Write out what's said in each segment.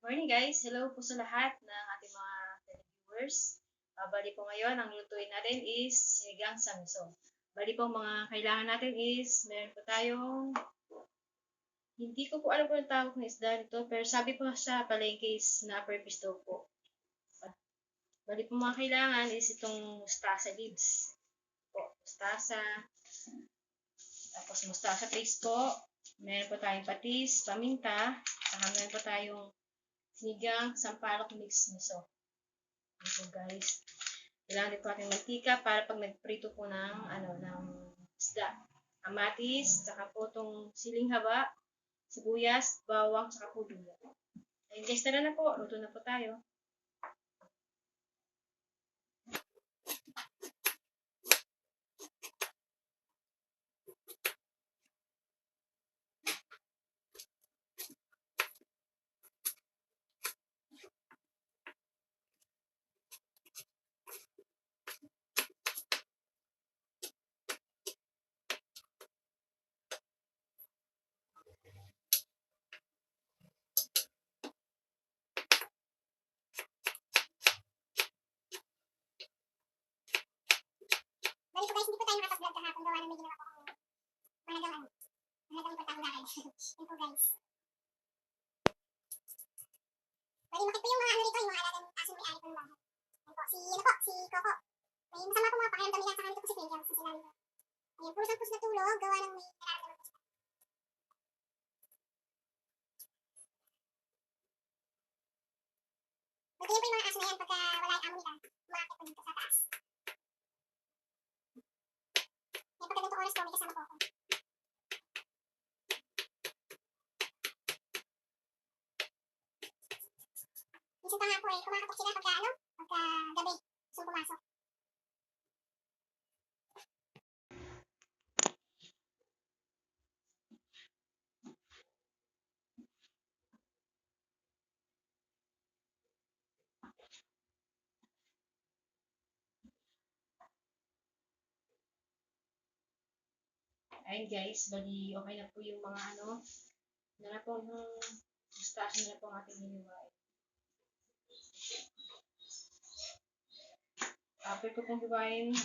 Morning guys! Hello po sa lahat ng ating mga viewers. Bali po ngayon, ang lutuin natin is sinigang sa miso. Bali po mga kailangan natin is, meron po tayong, hindi ko po alam kung ang tawag ng isda nito, pero sabi po sa palengke is snapper fish daw po. Bali po mga kailangan is itong mustasa leaves. Mustasa, tapos mustasa paste po. Meron po tayong patis, paminta, saka meron po tayong sinigang, sampalok mix miso. So guys, kailangan din po natin mantika para pag nagprito po ng isda. Kamatis, saka po itong siling haba, sibuyas, bawang, saka po luya. Ayun guys, tara na po. Luto na po tayo. Bali po guys, hindi po tayo nakapag-vlog kahapon gawa ng may ginawa po akong malagang importante lakad. Yun po guys. Bali makit po yung mga rito, yung mga alagang aso may-ari po ng bahay. Yan po, si Coco. May masama po mga pakiramdam nila, saka nito po si Pringles, sa sinabi ko. Ayan, puros ang pus na tulog, gawa ng may nararamdaman po siya. Lutuin po yung mga aso na yan pagka wala yung amo nila, umakit po dito sa taas. Yan pagka ganitong oras po, may kasama po ako. Minsan pa nga po kumakatok sila pagka gabi, gusto pumasok. Ayun guys, bali okay na po yung mga na po yung mustasa na po ang ating hiniwain. After ko pong hiwain,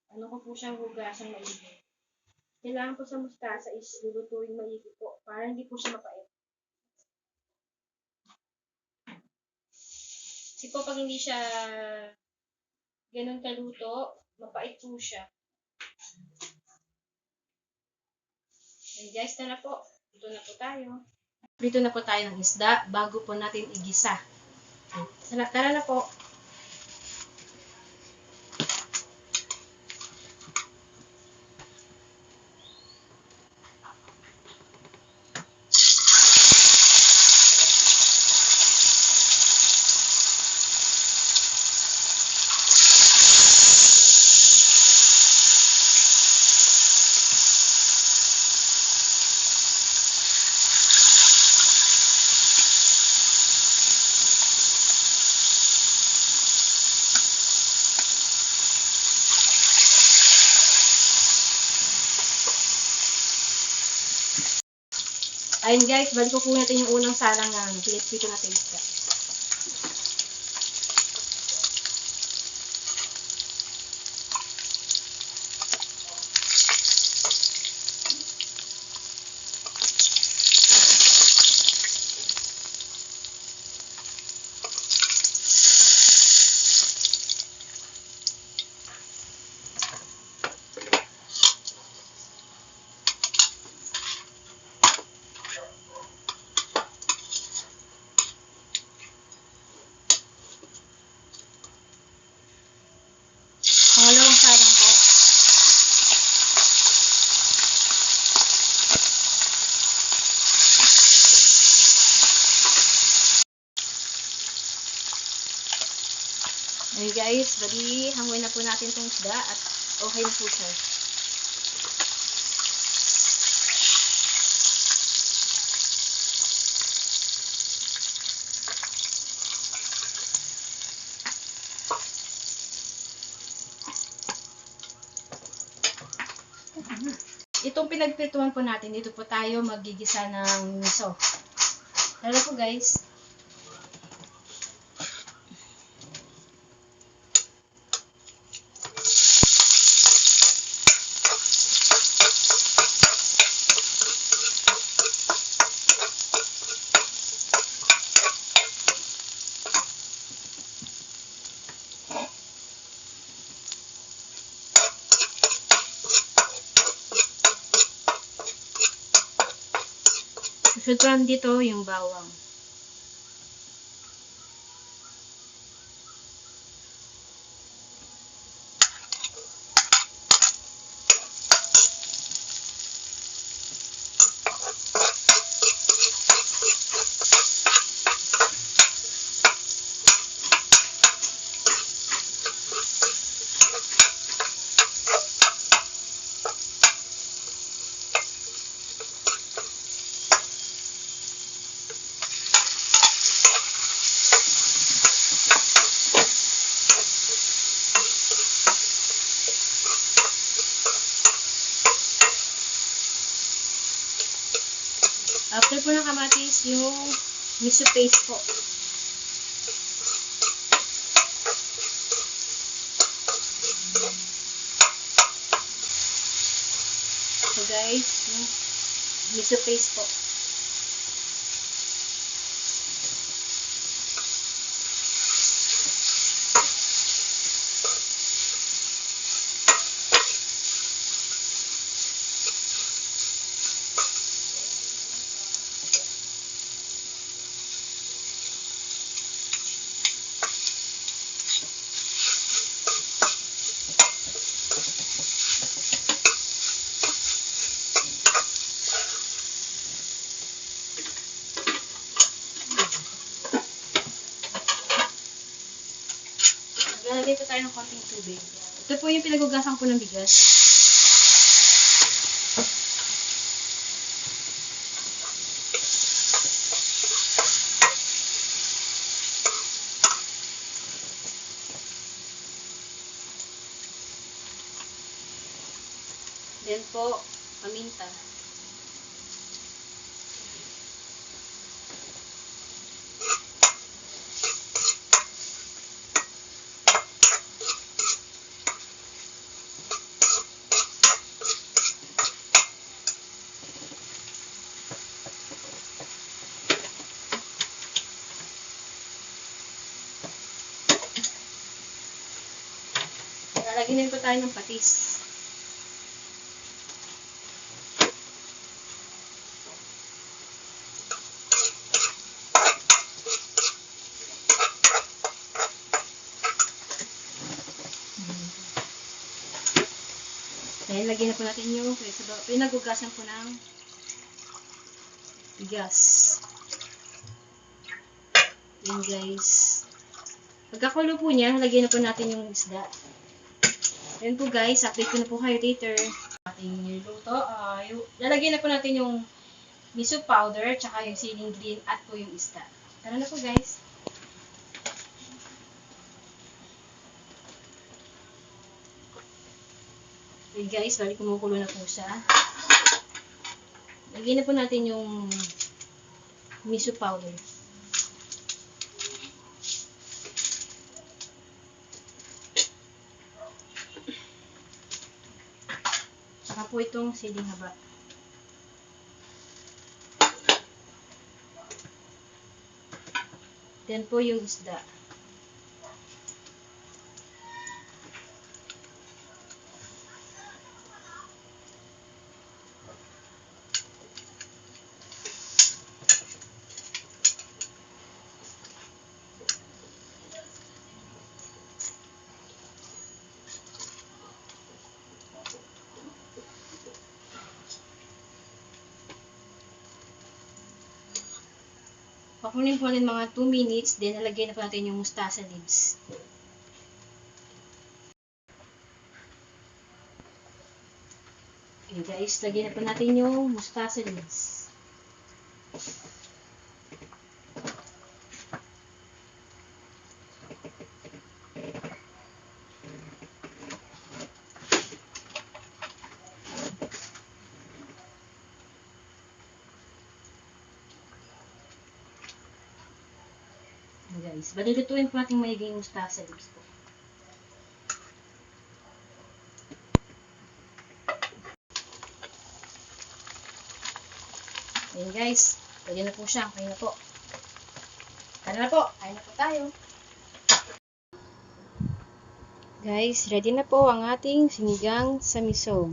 ko po siyang hugasan maigi. Kailangan po sa mustasa is lulutuin maigi po para hindi po siya mapait. Kasi po pag hindi siya ganun kaluto, mapait po siya. And guys, tara po. Dito na po tayo. Dito na po tayo ng isda bago po natin igisa. Tara na po. Ayun guys, balik ko po natin yung unang salang ng pinipito natin isda. Pangalawang salang po. Ayun guys, bali hangoy na po natin itong isda at okay na po siya. Ito itong pinagprituhan po natin, dito po tayo magigisa ng miso. Tara po guys. Susunod dito yung bawang. After po ng kamatis, yung miso paste po. So guys, yung miso paste po. Lalagay po tayo ng konting tubig. Ito po yung pinagugasan ko ng bigas. Then po, paminta. Lalagyan din po tayo ng patis. Dahil lagyan na po natin yung pinagugasan po ng bigas. Yan guys. Pagkakulo po niya, lagyan na po natin yung isda. Yan po guys, update ko na po kayo later. Ating niluto. Lalagyan na po natin yung miso powder, tsaka yung siling green at po yung isda. Tara na po guys. Okay guys, balik kumukulo na po siya. Lagyan na po natin yung miso powder. Saka po itong siling haba. Then po yung isda. Pakunin po natin mga 2 minutes, then nalagay na po natin yung mustasa leaves. Okay guys, lagyan na po natin yung mustasa leaves. Ayan, guys. Balulutuin po natin maigi yung mustasa leaves po. Ayan guys. Pwede na po siya. Kain na po. Tara na po. Kain na po tayo. Guys, ready na po ang ating sinigang sa miso.